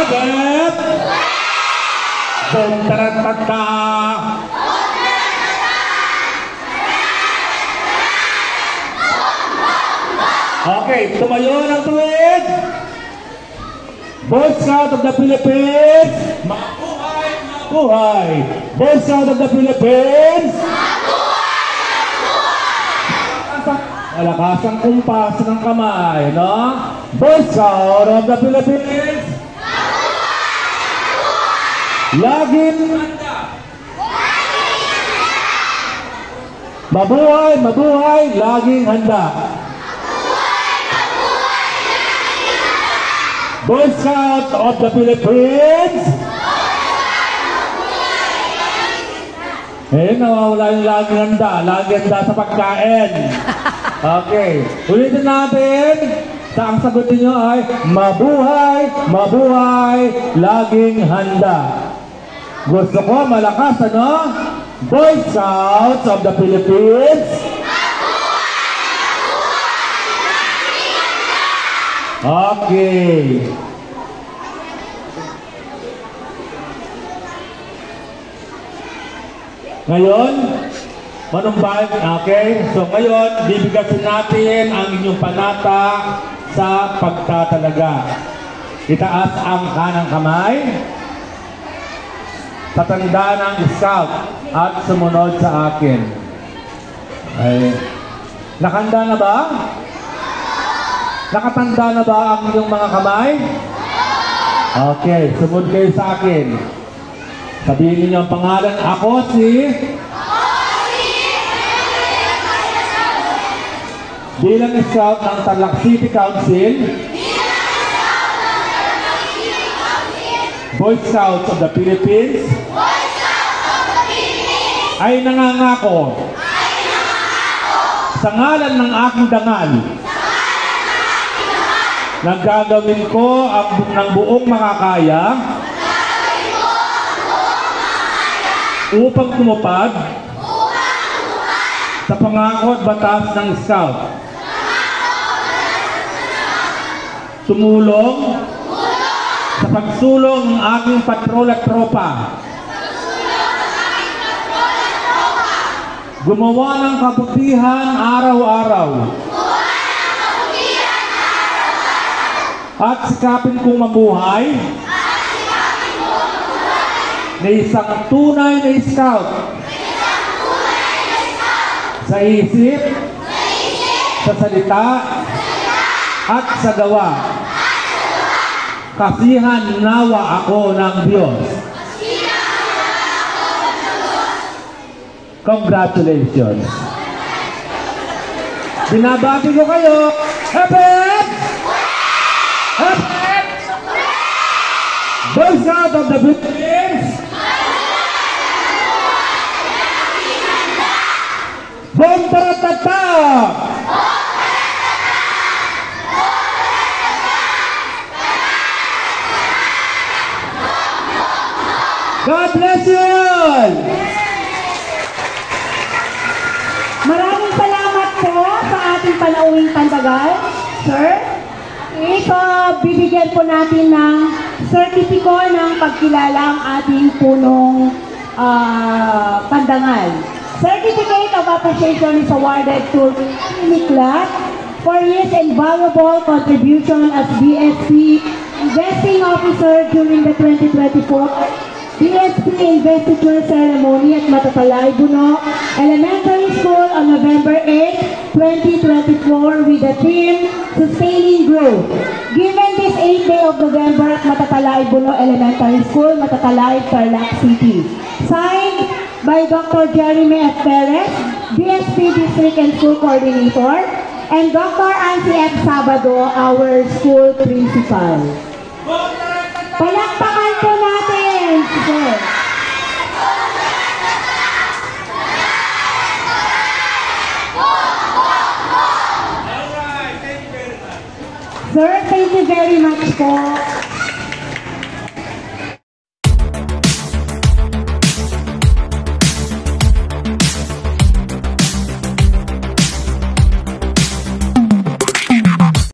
Bakit? Buntaratata. Okay, tumayo ng tuwid. Boy Scout of the Philippines. Mabuhay, mabuhay. Boy Scout of the Philippines. Malakas ang kumpas ng kamay, no? Boy Scout of the Philippines. Laging handa. Mabuhay, mabuhay, laging handa. Boy Scout of the Philippines. Eh, nawawala yung laging handa. Laging handa sa pagkain. Okay. Ulitin natin. Ang sagot niyo ay mabuhay, mabuhay, laging handa. Gusto ko malakas, ano? Boy Scouts of the Philippines. Okay. Ngayon, manumbalik. Okay. So ngayon, bibigasin natin ang inyong panata sa pagtatalaga. Itaas ang kanang kamay. Tatanda ng scout at sumunod sa akin. Ay, nakanda na ba? Nakatanda na ba ang inyong mga kamay? Okay, sumunod kayo sa akin. Sabihin niyo ang pangalan. Ako si... bilang scout ng Tarlac City Council, Boy Scouts of the Philippines, ay nangangako sa ngalan ng aking dangal na gagawin ko ng buong makakaya upang tumupad sa pangako at batas ng Scout. Tumulong sa pagsulong ng aking patrol at tropa. Gumawa ng kabutihan araw-araw. At sikapin kong mabuhay na isang tunay na scout sa isip, sa salita, at sa gawa. Kasihan nawa ako ng Diyos. Congratulations. Binabati ko kayo. Happy! Happy! Boy Scout of the Philippines. Buntaratata! God bless you all! Maraming salamat po sa ating panauwing pandagal, sir. Ito, bibigyan po natin ng sertipiko ng pagkilala ang ating punong pandangal. Certificate of Appreciation is awarded to Niklat for his invaluable contribution as BSP Investing Officer during the 2024 BSP Investiture Ceremony at Matatalay, Buno Elementary School on November 8, 2024 with the theme Sustaining Growth. Given this 8th day of November at Matatalay, Buno Elementary School, Matatalay, Tarlac City. Signed by Dr. Jeremy F. Perez, BSP District and School Coordinator, and Dr. Ansie F. Sabado, our school principal. Palakpakan po natin! Sir. Sir, thank you very much po.